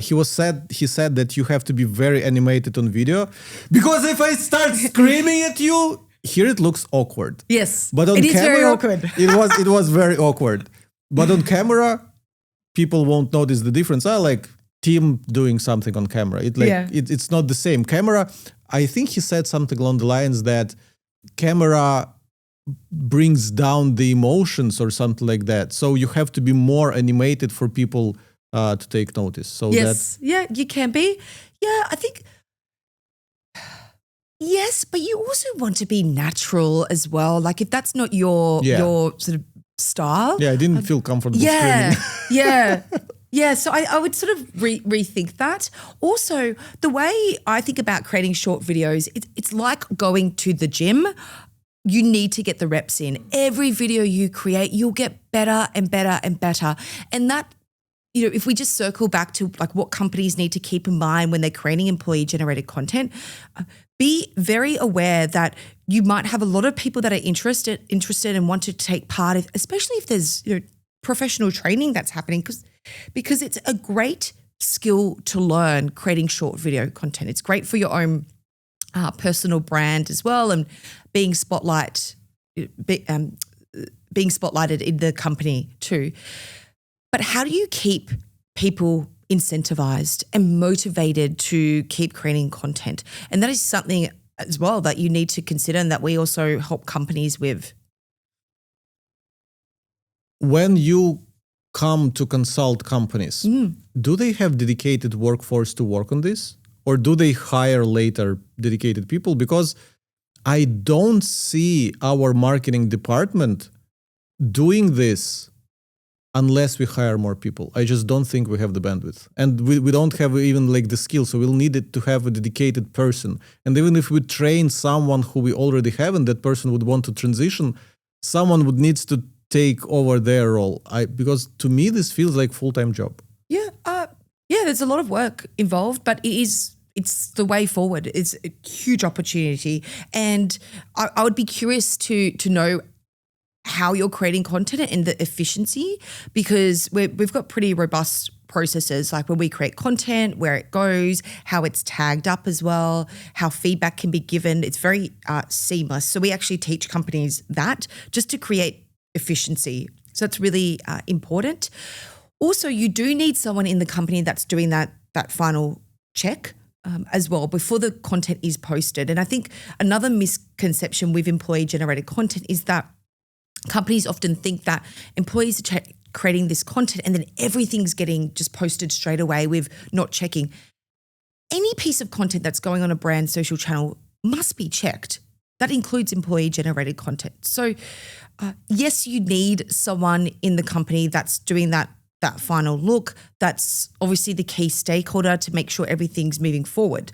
Speaker 1: He said that you have to be very animated on video because if I start screaming at you, here it looks awkward.
Speaker 2: Yes,
Speaker 1: but on
Speaker 2: it is
Speaker 1: camera,
Speaker 2: very awkward.
Speaker 1: it was very awkward. But on camera, people won't notice the difference. I like Tim doing something on camera. It's not the same. Camera, I think he said something along the lines that camera brings down the emotions or something like that. So you have to be more animated for people to take notice. So
Speaker 2: you can be. Yeah, I think. Yes, but you also want to be natural as well. Like if that's not your sort of style.
Speaker 1: Yeah, I didn't feel comfortable screaming.
Speaker 2: Yeah, so I would sort of rethink that. Also, the way I think about creating short videos, it's like going to the gym. You need to get the reps in. Every video you create, you'll get better and better and better. And that, if we just circle back to like what companies need to keep in mind when they're creating employee-generated content, be very aware that you might have a lot of people that are interested and want to take part, especially if there's professional training that's happening, because it's a great skill to learn creating short video content. It's great for your own personal brand as well, and being spotlighted in the company too. But how do you keep people incentivized and motivated to keep creating content? And that is something as well that you need to consider and that we also help companies with.
Speaker 1: When you come to consult companies, do they have dedicated workforce to work on this? Or do they hire later dedicated people? Because I don't see our marketing department doing this unless we hire more people. I just don't think we have the bandwidth. And we don't have even like the skill. So we'll need it to have a dedicated person. And even if we train someone who we already have and that person would want to transition, someone would need to take over their role. Because to me, this feels like full-time job.
Speaker 2: Yeah, there's a lot of work involved, but it's the way forward. It's a huge opportunity. And I would be curious to know how you're creating content and the efficiency, because we've got pretty robust processes, like when we create content, where it goes, how it's tagged up as well, how feedback can be given. It's very seamless. So we actually teach companies that just to create efficiency. So it's really important. Also, you do need someone in the company that's doing that final check as well before the content is posted. And I think another misconception with employee-generated content is that companies often think that employees are creating this content and then everything's getting just posted straight away with not checking. Any piece of content that's going on a brand social channel must be checked. That includes employee-generated content. So yes, you need someone in the company that's doing that final look. That's obviously the key stakeholder to make sure everything's moving forward.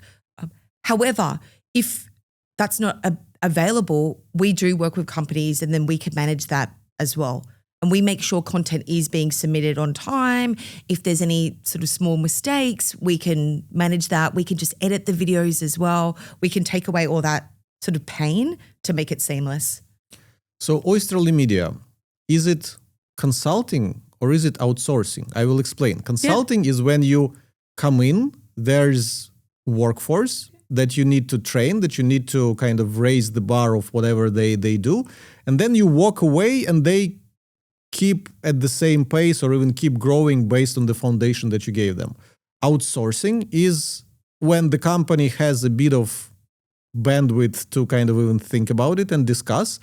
Speaker 2: However, if that's not available, we do work with companies and then we can manage that as well. And we make sure content is being submitted on time. If there's any sort of small mistakes, we can manage that. We can just edit the videos as well. We can take away all that sort of pain to make it seamless.
Speaker 1: So Oysterly Media, is it consulting or is it outsourcing? I will explain. Consulting is when you come in, there's workforce that you need to train, that you need to kind of raise the bar of whatever they do. And then you walk away and they keep at the same pace or even keep growing based on the foundation that you gave them. Outsourcing is when the company has a bit of bandwidth to kind of even think about it and discuss,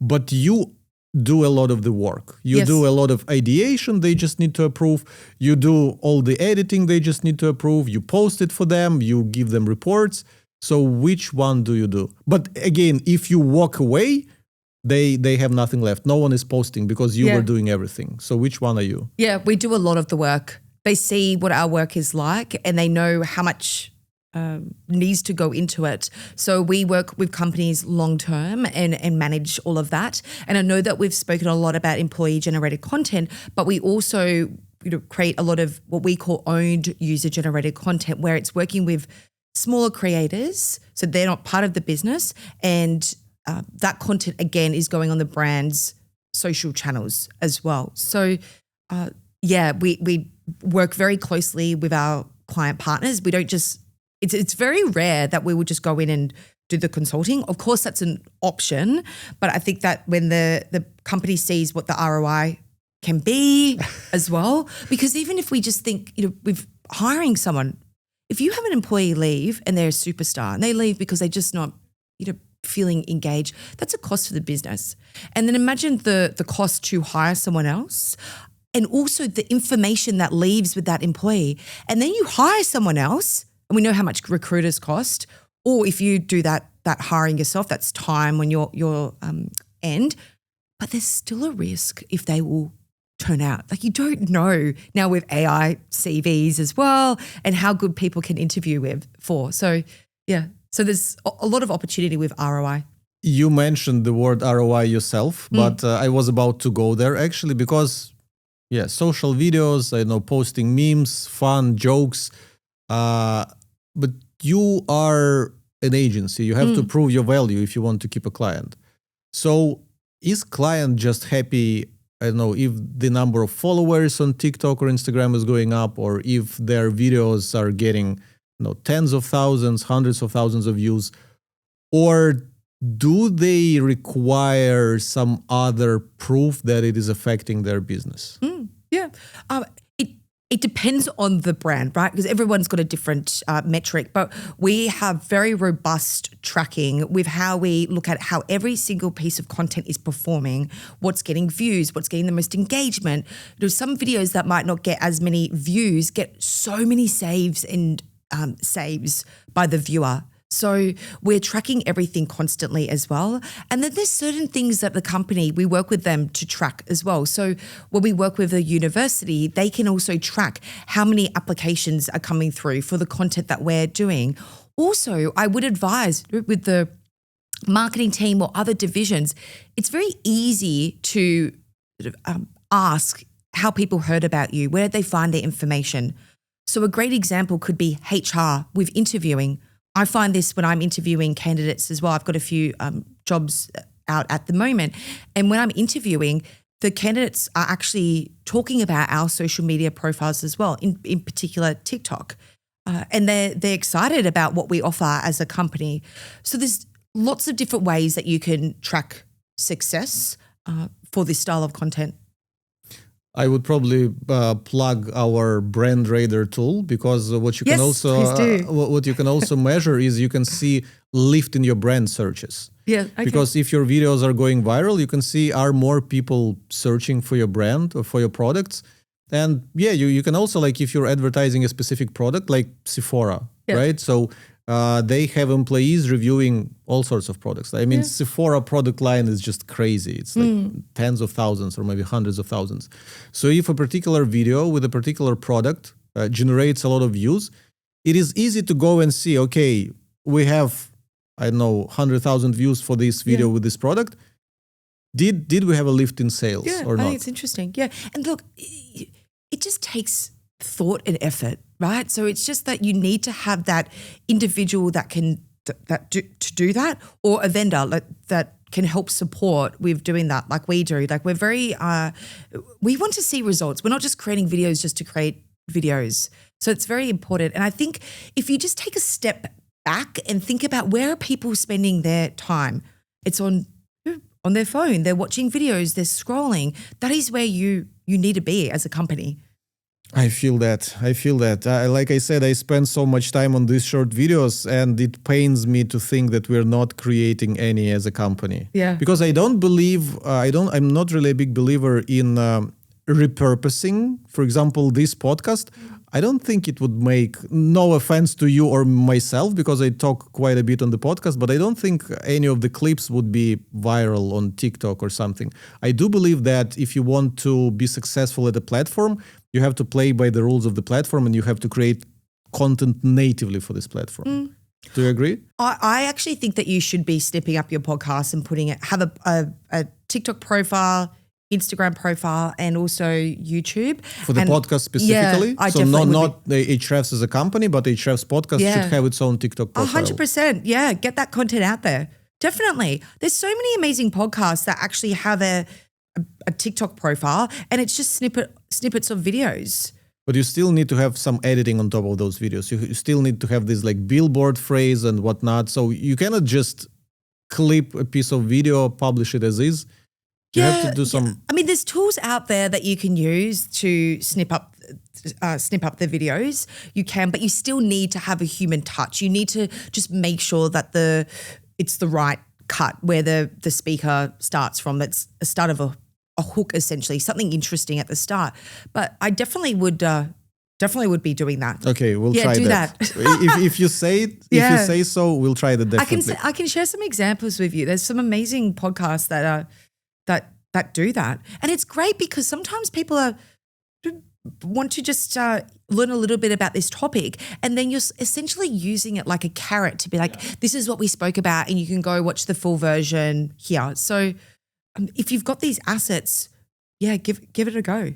Speaker 1: but you do a lot of the work. You do a lot of ideation, they just need to approve. You do all the editing, they just need to approve. You post it for them, you give them reports. So which one do you do? But again, if you walk away, they have nothing left. No one is posting because you were doing everything. So which one are you?
Speaker 2: Yeah, we do a lot of the work. They see what our work is like and they know how much needs to go into it. So we work with companies long term and manage all of that. And I know that we've spoken a lot about employee generated content, but we also create a lot of what we call owned user generated content, where it's working with smaller creators. So they're not part of the business. And that content again is going on the brand's social channels as well. So we work very closely with our client partners. We don't just, it's very rare that we will just go in and do the consulting. Of course, that's an option, but I think that when the company sees what the ROI can be as well, because even if we just think, with hiring someone, if you have an employee leave and they're a superstar and they leave because they're just not, feeling engaged, that's a cost for the business. And then imagine the cost to hire someone else and also the information that leaves with that employee. And then you hire someone else, and we know how much recruiters cost, or if you do that hiring yourself, that's time on your end, but there's still a risk if they will turn out. Like, you don't know now with AI CVs as well and how good people can interview for. So yeah, so there's a lot of opportunity with ROI.
Speaker 1: You mentioned the word ROI yourself, but I was about to go there actually because, social videos, posting memes, fun, jokes, but you are an agency. You have to prove your value if you want to keep a client. So is client just happy, if the number of followers on TikTok or Instagram is going up, or if their videos are getting tens of thousands, hundreds of thousands of views, or do they require some other proof that it is affecting their business?
Speaker 2: It depends on the brand, right? Because everyone's got a different metric, but we have very robust tracking with how we look at how every single piece of content is performing, what's getting views, what's getting the most engagement. There's some videos that might not get as many views, get so many saves and saves by the viewer. So we're tracking everything constantly as well. And then there's certain things that the company, we work with them to track as well. So when we work with a university, they can also track how many applications are coming through for the content that we're doing. Also, I would advise with the marketing team or other divisions, it's very easy to ask how people heard about you, where did they find their information. So a great example could be HR with interviewing. I find this when I'm interviewing candidates as well. I've got a few jobs out at the moment. And when I'm interviewing, the candidates are actually talking about our social media profiles as well, in particular TikTok. And they're excited about what we offer as a company. So there's lots of different ways that you can track success for this style of content.
Speaker 1: I would probably plug our Brand Radar tool, because what you can also measure is you can see lift in your brand searches.
Speaker 2: Yeah, okay.
Speaker 1: Because if your videos are going viral, you can see are more people searching for your brand or for your products. And you can also, like, if you're advertising a specific product like Sephora, right? So they have employees reviewing all sorts of products. I mean, Sephora product line is just crazy. It's like tens of thousands or maybe hundreds of thousands. So if a particular video with a particular product generates a lot of views, it is easy to go and see, okay, we have, 100,000 views for this video with this product. Did we have a lift in sales or not?
Speaker 2: I think it's interesting. Yeah. And look, it just takes thought and effort, right? So it's just that you need to have that individual that can do that, or a vendor that can help support with doing that, like we do. Like, we're very, we want to see results. We're not just creating videos just to create videos. So it's very important. And I think if you just take a step back and think about, where are people spending their time? It's on their phone. They're watching videos. They're scrolling. That is where you need to be as a company.
Speaker 1: I feel that. Like I said, I spend so much time on these short videos, and it pains me to think that we're not creating any as a company.
Speaker 2: Yeah.
Speaker 1: Because I don't believe, I'm not really a big believer in repurposing. For example, this podcast, I don't think it would make, no offense to you or myself, because I talk quite a bit on the podcast, but I don't think any of the clips would be viral on TikTok or something. I do believe that if you want to be successful at a platform, you have to play by the rules of the platform, and you have to create content natively for this platform. Do you agree?
Speaker 2: I actually think that you should be snipping up your podcast and have a TikTok profile, Instagram profile, and also YouTube.
Speaker 1: For the podcast specifically?
Speaker 2: Yeah, I
Speaker 1: so
Speaker 2: definitely
Speaker 1: not the Ahrefs as a company, but Ahrefs Podcast should have its own TikTok profile.
Speaker 2: 100%. Yeah, get that content out there. Definitely. There's so many amazing podcasts that actually have a TikTok profile, and it's just snippets of videos.
Speaker 1: But you still need to have some editing on top of those videos. You still need to have this like billboard phrase and whatnot. So you cannot just clip a piece of video, publish it as is. You have to do some.
Speaker 2: Yeah. I mean, there's tools out there that you can use to snip up the videos. You can, but you still need to have a human touch. You need to just make sure that it's the right cut where the speaker starts from. That's a start of a hook, essentially, something interesting at the start. But I definitely would be doing that.
Speaker 1: Okay, we'll try
Speaker 2: do
Speaker 1: that. if you say it, if you say so, we'll try that definitely.
Speaker 2: I can share some examples with you. There's some amazing podcasts that do that, and it's great because sometimes people want to just learn a little bit about this topic, and then you're essentially using it like a carrot to be like, this is what we spoke about, and you can go watch the full version here. So if you've got these assets, give it a go.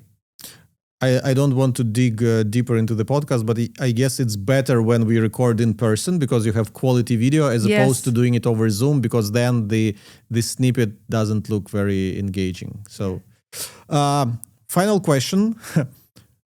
Speaker 1: I don't want to dig deeper into the podcast, but I guess it's better when we record in person because you have quality video as opposed to doing it over Zoom, because then the snippet doesn't look very engaging. So final question.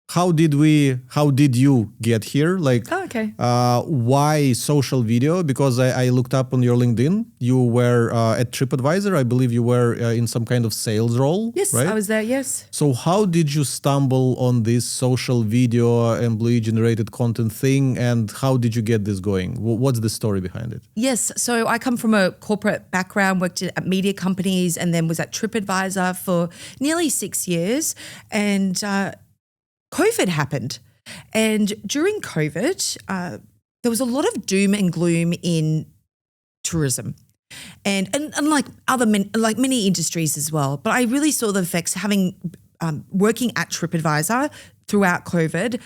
Speaker 1: How did you get here? Like, why social video? Because I looked up on your LinkedIn. You were at TripAdvisor. I believe you were in some kind of sales role.
Speaker 2: Yes,
Speaker 1: right?
Speaker 2: I was there. Yes.
Speaker 1: So how did you stumble on this social video employee generated content thing, and how did you get this going? What's the story behind it?
Speaker 2: Yes. So I come from a corporate background, worked at media companies, and then was at TripAdvisor for nearly 6 years. And COVID happened. And during COVID, there was a lot of doom and gloom in tourism and like like many industries as well. But I really saw the effects having working at TripAdvisor throughout COVID.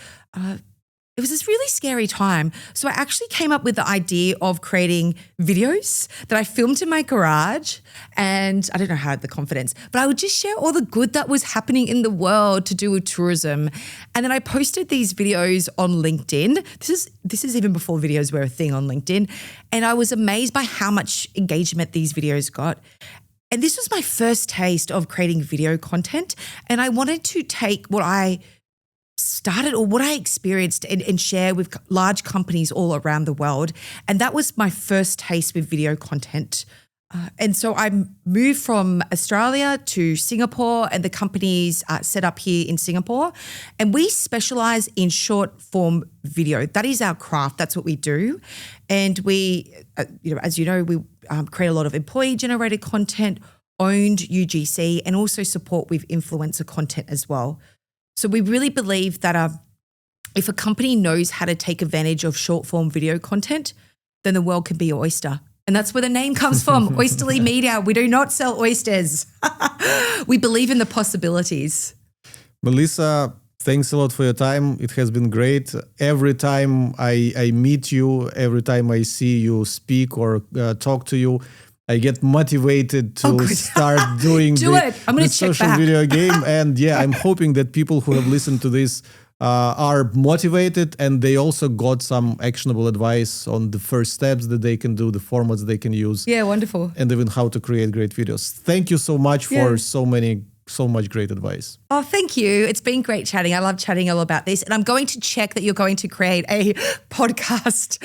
Speaker 2: It was this really scary time. So I actually came up with the idea of creating videos that I filmed in my garage, and I don't know how I had the confidence, but I would just share all the good that was happening in the world to do with tourism. And then I posted these videos on LinkedIn. This is even before videos were a thing on LinkedIn. And I was amazed by how much engagement these videos got. And this was my first taste of creating video content. And I wanted to take what I started or what I experienced and share with large companies all around the world. And that was my first taste with video content. And so I moved from Australia to Singapore, and the company's set up here in Singapore. And we specialize in short form video. That is our craft. That's what we do. And we, as you know, we create a lot of employee generated content, owned UGC, and also support with influencer content as well. So we really believe that if a company knows how to take advantage of short form video content, then the world can be your oyster. And that's where the name comes from, Oysterly Media. We do not sell oysters. We believe in the possibilities.
Speaker 1: Melissa, thanks a lot for your time. It has been great. Every time I meet you, every time I see you speak or talk to you, I get motivated to start doing the social video game. And I'm hoping that people who have listened to this are motivated, and they also got some actionable advice on the first steps that they can do, the formats they can use.
Speaker 2: Yeah, wonderful.
Speaker 1: And even how to create great videos. Thank you so much for so much great advice.
Speaker 2: Oh, thank you. It's been great chatting. I love chatting all about this. And I'm going to check that you're going to create a podcast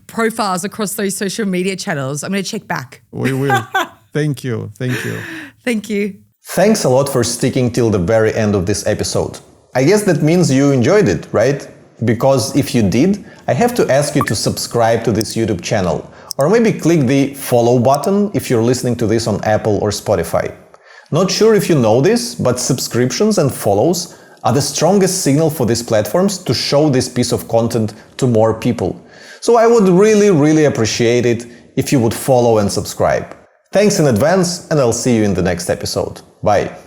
Speaker 2: profiles across those social media channels. I'm going to check back.
Speaker 1: We will. Thank you. Thank you.
Speaker 2: Thank you.
Speaker 3: Thanks a lot for sticking till the very end of this episode. I guess that means you enjoyed it, right? Because if you did, I have to ask you to subscribe to this YouTube channel, or maybe click the follow button if you're listening to this on Apple or Spotify. Not sure if you know this, but subscriptions and follows are the strongest signal for these platforms to show this piece of content to more people. So I would really, really appreciate it if you would follow and subscribe. Thanks in advance, and I'll see you in the next episode. Bye.